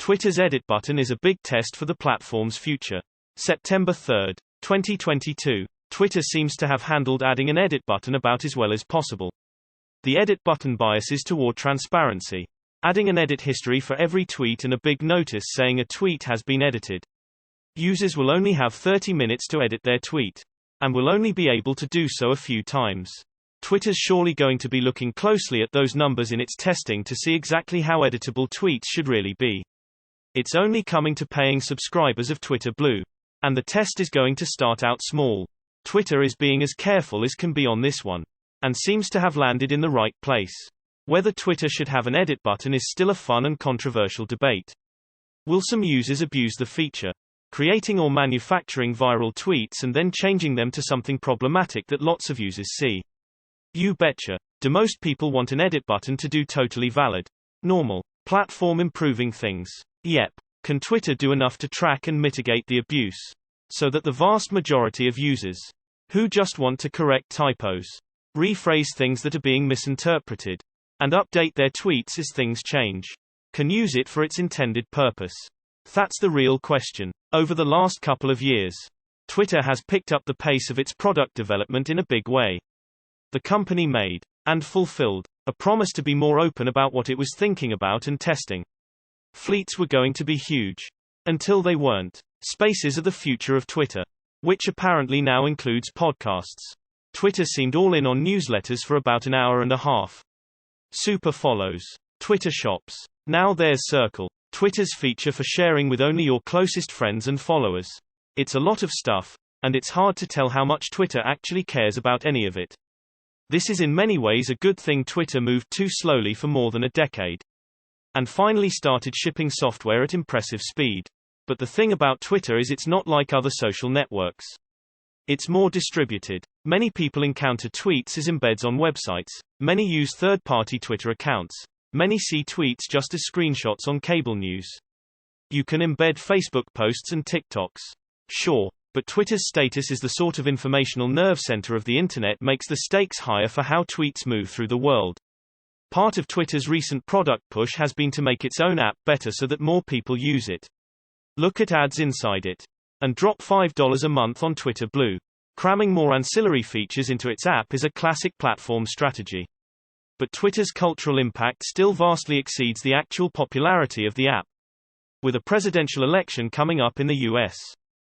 Twitter's edit button is a big test for the platform's future. September 3, 2022. Twitter seems to have handled adding an edit button about as well as possible. The edit button biases toward transparency, adding an edit history for every tweet and a big notice saying a tweet has been edited. Users will only have 30 minutes to edit their tweet, and will only be able to do so a few times. Twitter's surely going to be looking closely at those numbers in its testing to see exactly how editable tweets should really be. It's only coming to paying subscribers of Twitter Blue, and the test is going to start out small. Twitter is being as careful as can be on this one, and seems to have landed in the right place. Whether Twitter should have an edit button is still a fun and controversial debate. Will some users abuse the feature, creating or manufacturing viral tweets and then changing them to something problematic that lots of users see? You betcha. Do most people want an edit button to do totally valid, normal, platform improving things? Yep. Can Twitter do enough to track and mitigate the abuse, so that the vast majority of users, who just want to correct typos, rephrase things that are being misinterpreted, and update their tweets as things change, can use it for its intended purpose? That's the real question. Over the last couple of years, Twitter has picked up the pace of its product development in a big way. The company made, and fulfilled, a promise to be more open about what it was thinking about and testing. Fleets were going to be huge. Until they weren't. Spaces are the future of Twitter, which apparently now includes podcasts. Twitter seemed all in on newsletters for about an hour and a half. Super follows. Twitter Shops. Now there's Circle, Twitter's feature for sharing with only your closest friends and followers. It's a lot of stuff, and it's hard to tell how much Twitter actually cares about any of it. This is in many ways a good thing. Twitter moved too slowly for more than a decade, and finally started shipping software at impressive speed. But the thing about Twitter is it's not like other social networks. It's more distributed. Many people encounter tweets as embeds on websites. Many use third-party Twitter accounts. Many see tweets just as screenshots on cable news. You can embed Facebook posts and TikToks. Sure, but Twitter's status as the sort of informational nerve center of the internet makes the stakes higher for how tweets move through the world. Part of Twitter's recent product push has been to make its own app better so that more people use it. Look at ads inside it. And drop $5 a month on Twitter Blue. Cramming more ancillary features into its app is a classic platform strategy. But Twitter's cultural impact still vastly exceeds the actual popularity of the app. With a presidential election coming up in the US,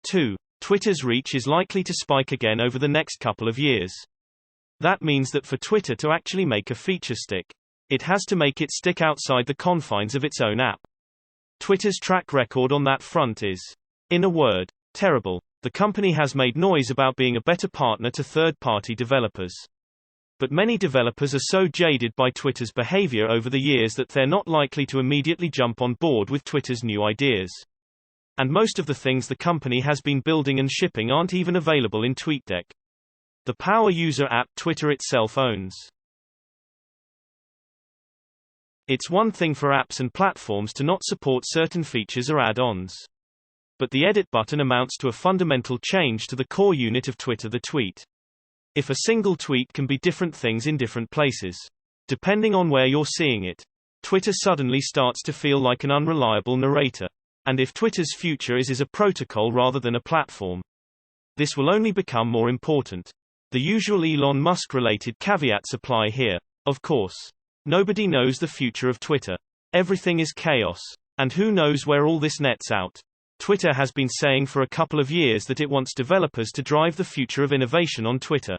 too, Twitter's reach is likely to spike again over the next couple of years. That means that for Twitter to actually make a feature stick, it has to make it stick outside the confines of its own app. Twitter's track record on that front is, in a word, terrible. The company has made noise about being a better partner to third-party developers. But many developers are so jaded by Twitter's behavior over the years that they're not likely to immediately jump on board with Twitter's new ideas. And most of the things the company has been building and shipping aren't even available in TweetDeck, the power user app Twitter itself owns. It's one thing for apps and platforms to not support certain features or add-ons. But the edit button amounts to a fundamental change to the core unit of Twitter, the tweet. If a single tweet can be different things in different places, depending on where you're seeing it, Twitter suddenly starts to feel like an unreliable narrator. And if Twitter's future is as a protocol rather than a platform, this will only become more important. The usual Elon Musk-related caveats apply here, of course. Nobody knows the future of Twitter. Everything is chaos. And who knows where all this nets out. Twitter has been saying for a couple of years that it wants developers to drive the future of innovation on Twitter,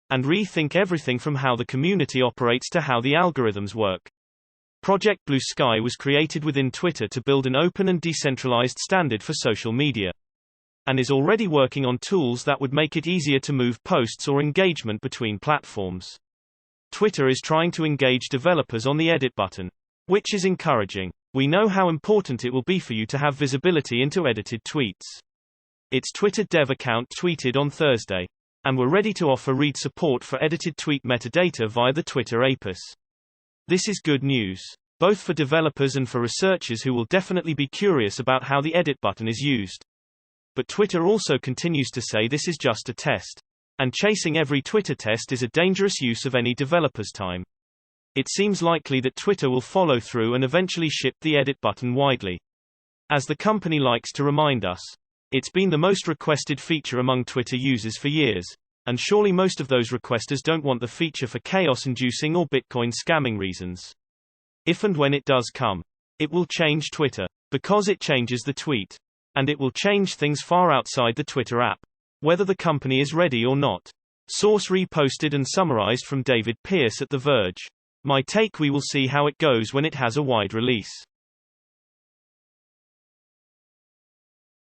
and rethink everything from how the community operates to how the algorithms work. Project Blue Sky was created within Twitter to build an open and decentralized standard for social media, and is already working on tools that would make it easier to move posts or engagement between platforms. Twitter is trying to engage developers on the edit button, which is encouraging. We know how important it will be for you to have visibility into edited tweets. Its Twitter dev account tweeted on Thursday, and we're ready to offer read support for edited tweet metadata via the Twitter APIS. This is good news, both for developers and for researchers who will definitely be curious about how the edit button is used. But Twitter also continues to say this is just a test, and chasing every Twitter test is a dangerous use of any developer's time. It seems likely that Twitter will follow through and eventually ship the edit button widely. As the company likes to remind us, it's been the most requested feature among Twitter users for years, and surely most of those requesters don't want the feature for chaos-inducing or Bitcoin scamming reasons. If and when it does come, it will change Twitter, because it changes the tweet. And it will change things far outside the Twitter app, whether the company is ready or not. Source reposted and summarized from David Pierce at The Verge. My take: we will see how it goes when it has a wide release.